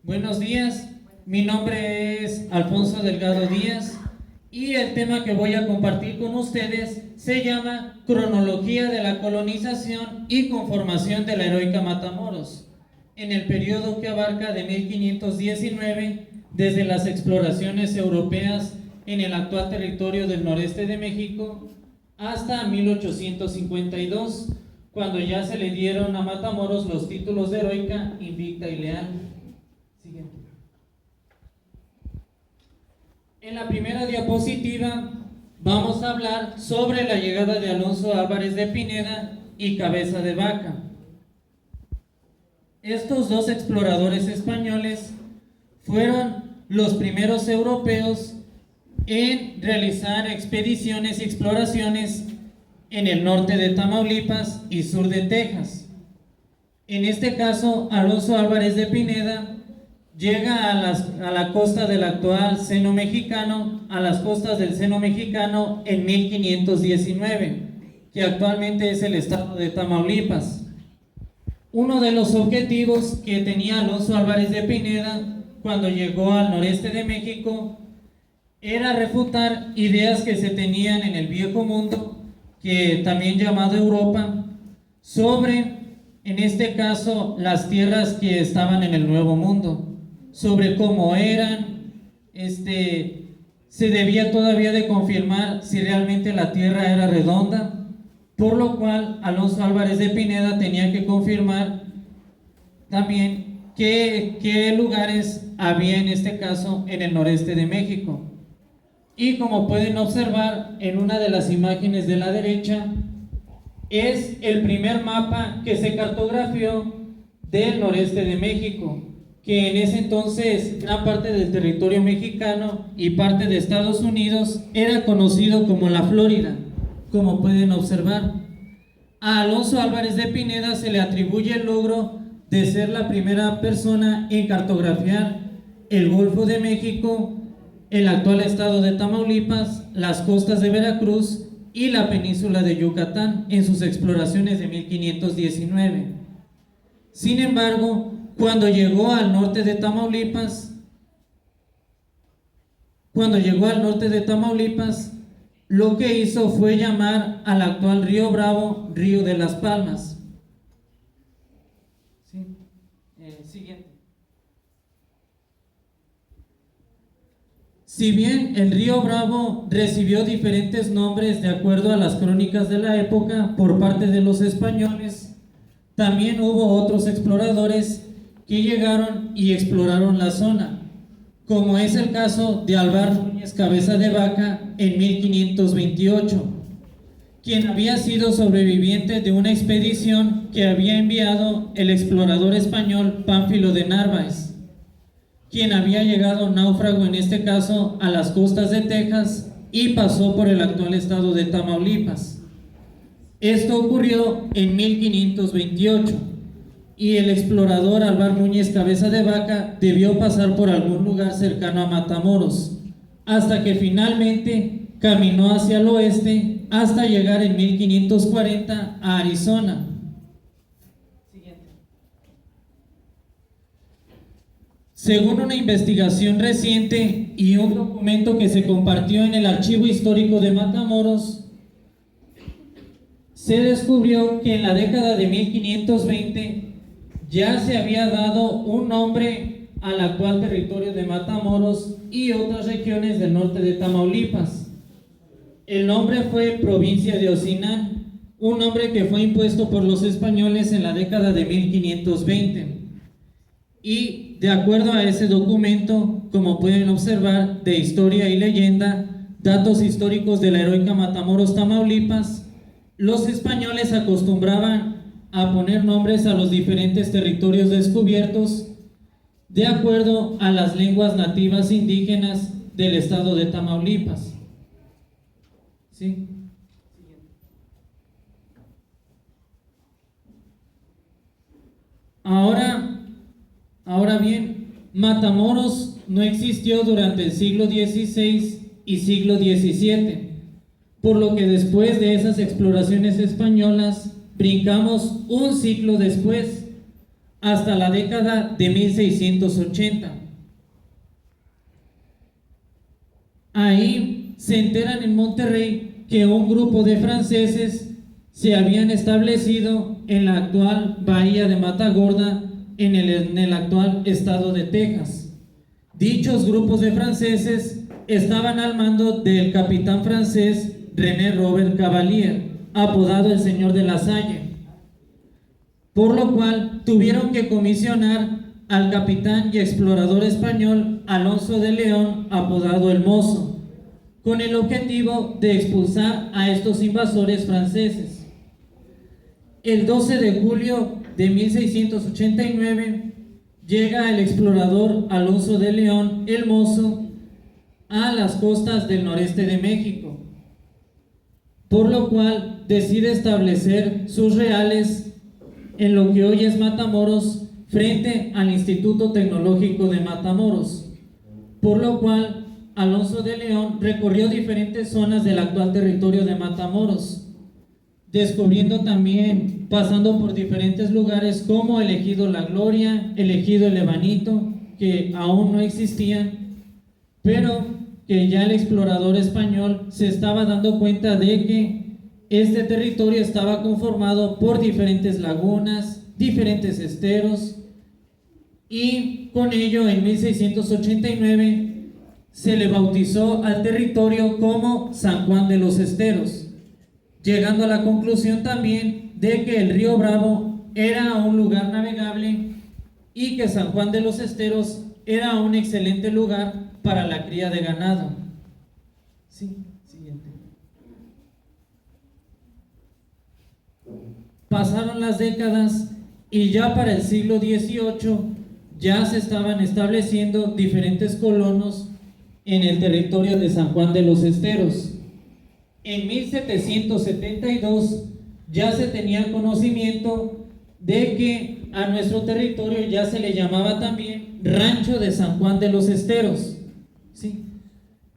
Buenos días, mi nombre es Alfonso Delgado Díaz y el tema que voy a compartir con ustedes se llama Cronología de la colonización y conformación de la heroica Matamoros, en el periodo que abarca de 1519, desde las exploraciones europeas en el actual territorio del noreste de México, hasta 1852, cuando ya se le dieron a Matamoros los títulos de heroica, invicta y leal. Siguiente. En la primera diapositiva vamos a hablar sobre la llegada de Alonso Álvarez de Pineda y Cabeza de Vaca. Estos dos exploradores españoles fueron los primeros europeos en realizar expediciones y exploraciones en el norte de Tamaulipas y sur de Texas. En este caso, Alonso Álvarez de Pineda llega a la costa del actual Seno Mexicano, a las costas del Seno Mexicano en 1519, que actualmente es el estado de Tamaulipas. Uno de los objetivos que tenía Alonso Álvarez de Pineda cuando llegó al noreste de México era refutar ideas que se tenían en el viejo mundo, que también llamado Europa, sobre, en este caso, las tierras que estaban en el Nuevo Mundo, sobre cómo eran. Se debía todavía de confirmar si realmente la tierra era redonda, por lo cual Alonso Álvarez de Pineda tenía que confirmar también qué lugares había en este caso en el noreste de México. Y como pueden observar en una de las imágenes de la derecha, es el primer mapa que se cartografió del noreste de México, que en ese entonces gran parte del territorio mexicano y parte de Estados Unidos era conocido como la Florida, como pueden observar. A Alonso Álvarez de Pineda se le atribuye el logro de ser la primera persona en cartografiar el Golfo de México, el actual estado de Tamaulipas, las costas de Veracruz y la península de Yucatán en sus exploraciones de 1519. Sin embargo, cuando llegó al norte de Tamaulipas, lo que hizo fue llamar al actual río Bravo Río de las Palmas. Sí. Siguiente. Si bien el río Bravo recibió diferentes nombres de acuerdo a las crónicas de la época por parte de los españoles, también hubo otros exploradores que llegaron y exploraron la zona, como es el caso de Alvar Núñez Cabeza de Vaca en 1528, quien había sido sobreviviente de una expedición que había enviado el explorador español Pánfilo de Narváez, quien había llegado náufrago en este caso a las costas de Texas y pasó por el actual estado de Tamaulipas. Esto ocurrió en 1528 y el explorador Alvar Núñez Cabeza de Vaca debió pasar por algún lugar cercano a Matamoros, hasta que finalmente caminó hacia el oeste hasta llegar en 1540 a Arizona. Según una investigación reciente y un documento que se compartió en el Archivo Histórico de Matamoros, se descubrió que en la década de 1520 ya se había dado un nombre al actual territorio de Matamoros y otras regiones del norte de Tamaulipas. El nombre fue Provincia de Ocinán, un nombre que fue impuesto por los españoles en la década de 1520. Y de acuerdo a ese documento, como pueden observar, de historia y leyenda, datos históricos de la heroica Matamoros, Tamaulipas, los españoles acostumbraban a poner nombres a los diferentes territorios descubiertos de acuerdo a las lenguas nativas indígenas del estado de Tamaulipas. ¿Sí? Ahora bien, Matamoros no existió durante el siglo XVI y siglo XVII, por lo que después de esas exploraciones españolas brincamos un siglo después, hasta la década de 1680. Ahí se enteran en Monterrey que un grupo de franceses se habían establecido en la actual bahía de Matagorda, en el actual estado de Texas. Dichos grupos de franceses estaban al mando del capitán francés René Robert Cavalier, apodado el Señor de la Salle, por lo cual tuvieron que comisionar al capitán y explorador español Alonso de León, apodado el Mozo, con el objetivo de expulsar a estos invasores franceses. El 12 de julio de 1689 llega el explorador Alonso de León, el Mozo, a las costas del noreste de México, por lo cual decide establecer sus reales en lo que hoy es Matamoros, frente al Instituto Tecnológico de Matamoros, por lo cual Alonso de León recorrió diferentes zonas del actual territorio de Matamoros, descubriendo también, pasando por diferentes lugares como el Ejido La Gloria, el Ejido El Ebanito, que aún no existían, pero que ya el explorador español se estaba dando cuenta de que este territorio estaba conformado por diferentes lagunas, diferentes esteros, y con ello en 1689 se le bautizó al territorio como San Juan de los Esteros, llegando a la conclusión también de que el río Bravo era un lugar navegable y que San Juan de los Esteros era un excelente lugar para la cría de ganado. Sí, siguiente. Pasaron las décadas y ya para el siglo XVIII ya se estaban estableciendo diferentes colonos en el territorio de San Juan de los Esteros. En 1772 ya se tenía conocimiento de que a nuestro territorio ya se le llamaba también Rancho de San Juan de los Esteros. ¿Sí?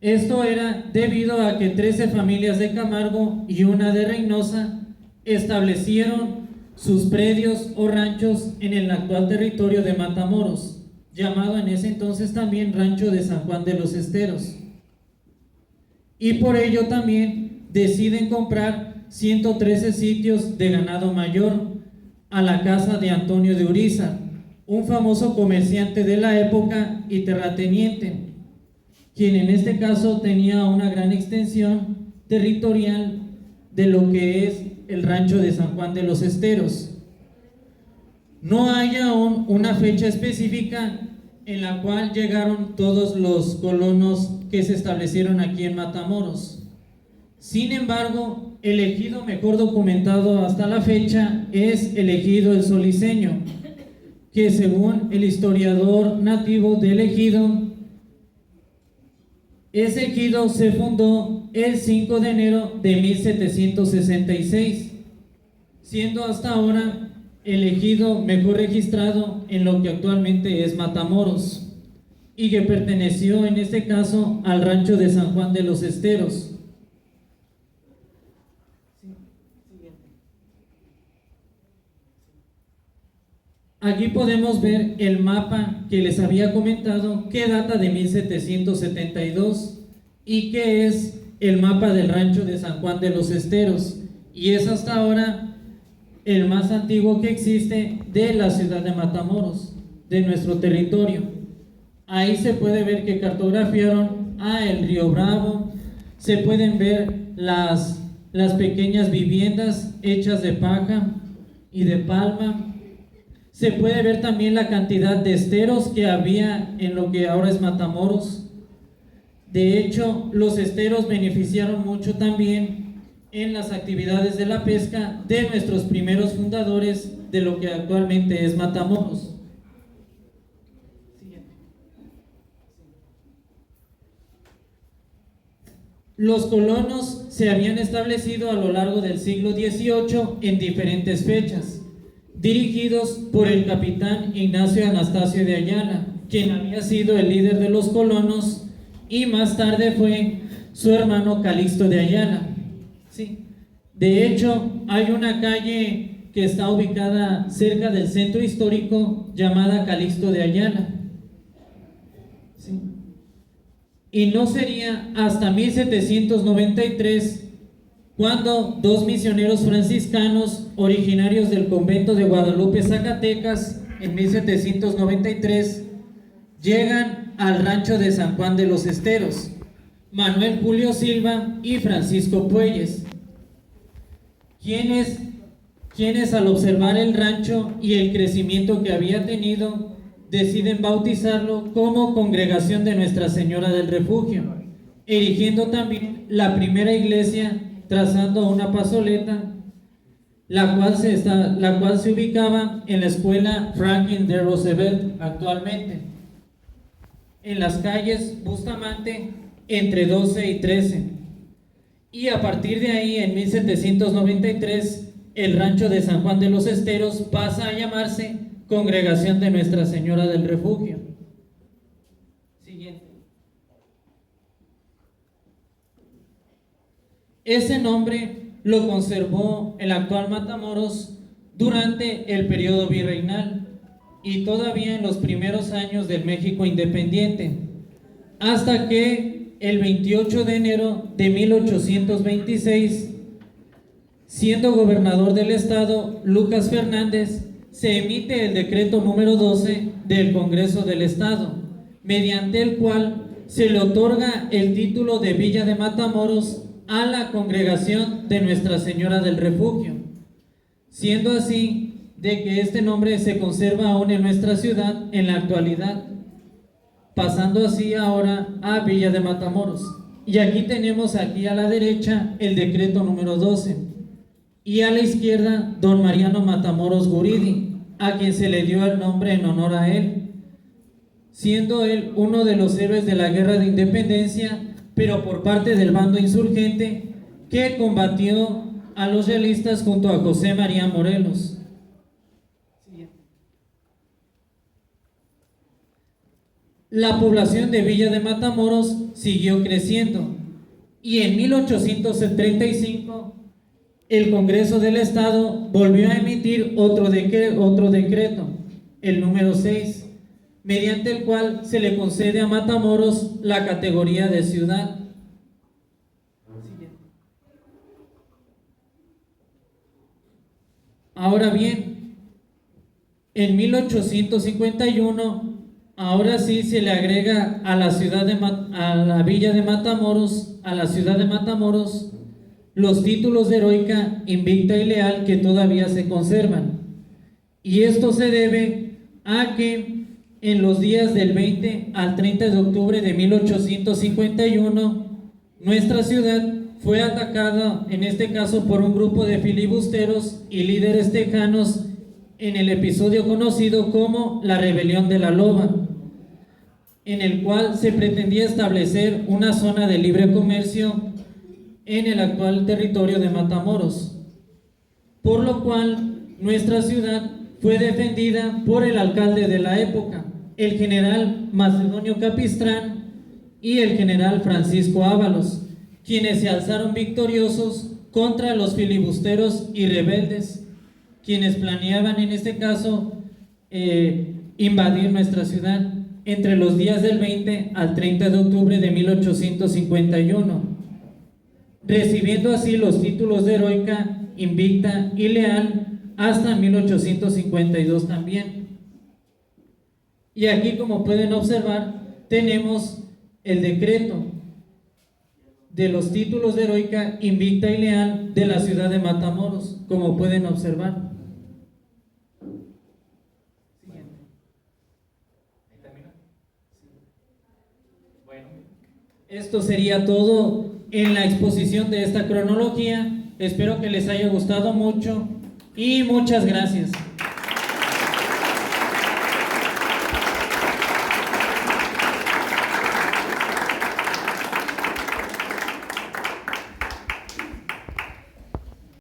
Esto era debido a que 13 familias de Camargo y una de Reynosa establecieron sus predios o ranchos en el actual territorio de Matamoros, llamado en ese entonces también Rancho de San Juan de los Esteros. Y por ello también deciden comprar 113 sitios de ganado mayor a la casa de Antonio de Urizar, un famoso comerciante de la época y terrateniente, quien en este caso tenía una gran extensión territorial de lo que es el rancho de San Juan de los Esteros. No hay aún una fecha específica en la cual llegaron todos los colonos que se establecieron aquí en Matamoros. Sin embargo, el ejido mejor documentado hasta la fecha es el ejido El Soliceño, que según el historiador nativo del ejido, ese ejido se fundó el 5 de enero de 1766, siendo hasta ahora el ejido mejor registrado en lo que actualmente es Matamoros, y que perteneció en este caso al rancho de San Juan de los Esteros. Aquí podemos ver el mapa que les había comentado, que data de 1772 y que es el mapa del rancho de San Juan de los Esteros, y es hasta ahora el más antiguo que existe de la ciudad de Matamoros, de nuestro territorio. Ahí se puede ver que cartografiaron el río Bravo, se pueden ver las pequeñas viviendas hechas de paja y de palma. Se puede ver también la cantidad de esteros que había en lo que ahora es Matamoros. De hecho, los esteros beneficiaron mucho también en las actividades de la pesca de nuestros primeros fundadores de lo que actualmente es Matamoros. Los colonos se habían establecido a lo largo del siglo XVIII en diferentes fechas, dirigidos por el capitán Ignacio Anastasio de Ayala, quien había sido el líder de los colonos, y más tarde fue su hermano Calixto de Ayala. Sí. De hecho, hay una calle que está ubicada cerca del centro histórico, llamada Calixto de Ayala. ¿Sí? Y no sería hasta 1793 cuando dos misioneros franciscanos originarios del convento de Guadalupe, Zacatecas, en 1793, llegan al rancho de San Juan de los Esteros, Manuel Julio Silva y Francisco Puelles, quienes al observar el rancho y el crecimiento que había tenido, deciden bautizarlo como Congregación de Nuestra Señora del Refugio, erigiendo también la primera iglesia, trazando una plazoleta, la cual se ubicaba en la escuela Franklin D. Roosevelt actualmente, en las calles Bustamante, entre 12 y 13. Y a partir de ahí, en 1793, el rancho de San Juan de los Esteros pasa a llamarse Congregación de Nuestra Señora del Refugio. Siguiente. Ese nombre lo conservó el actual Matamoros durante el periodo virreinal y todavía en los primeros años del México independiente, hasta que el 28 de enero de 1826, siendo gobernador del estado Lucas Fernández, se emite el decreto número 12 del Congreso del Estado, mediante el cual se le otorga el título de Villa de Matamoros a la Congregación de Nuestra Señora del Refugio, siendo así de que este nombre se conserva aún en nuestra ciudad en la actualidad, pasando así ahora a Villa de Matamoros. Y aquí tenemos aquí a la derecha el decreto número 12 y a la izquierda don Mariano Matamoros Guridi, a quien se le dio el nombre en honor a él, siendo él uno de los héroes de la Guerra de Independencia, pero por parte del bando insurgente que combatió a los realistas junto a José María Morelos. La población de Villa de Matamoros siguió creciendo y en 1835 el Congreso del Estado volvió a emitir otro decreto, el número 6, mediante el cual se le concede a Matamoros la categoría de ciudad. Ahora bien, en 1851, ahora sí se le agrega a la ciudad a la Villa de Matamoros, a la ciudad de Matamoros, los títulos de heroica, invicta y leal que todavía se conservan. Y esto se debe a que en los días del 20 al 30 de octubre de 1851, nuestra ciudad fue atacada, en este caso por un grupo de filibusteros y líderes tejanos, en el episodio conocido como la Rebelión de la Loba, en el cual se pretendía establecer una zona de libre comercio en el actual territorio de Matamoros, por lo cual nuestra ciudad fue defendida por el alcalde de la época, el general Macedonio Capistrán y el general Francisco Ábalos, quienes se alzaron victoriosos contra los filibusteros y rebeldes, quienes planeaban en este caso invadir nuestra ciudad entre los días del 20 al 30 de octubre de 1851, recibiendo así los títulos de heroica, invicta y leal hasta 1852 también. Y aquí, como pueden observar, tenemos el decreto de los títulos de heroica, invicta y leal de la ciudad de Matamoros, como pueden observar. Esto sería todo en la exposición de esta cronología. Espero que les haya gustado mucho y muchas gracias.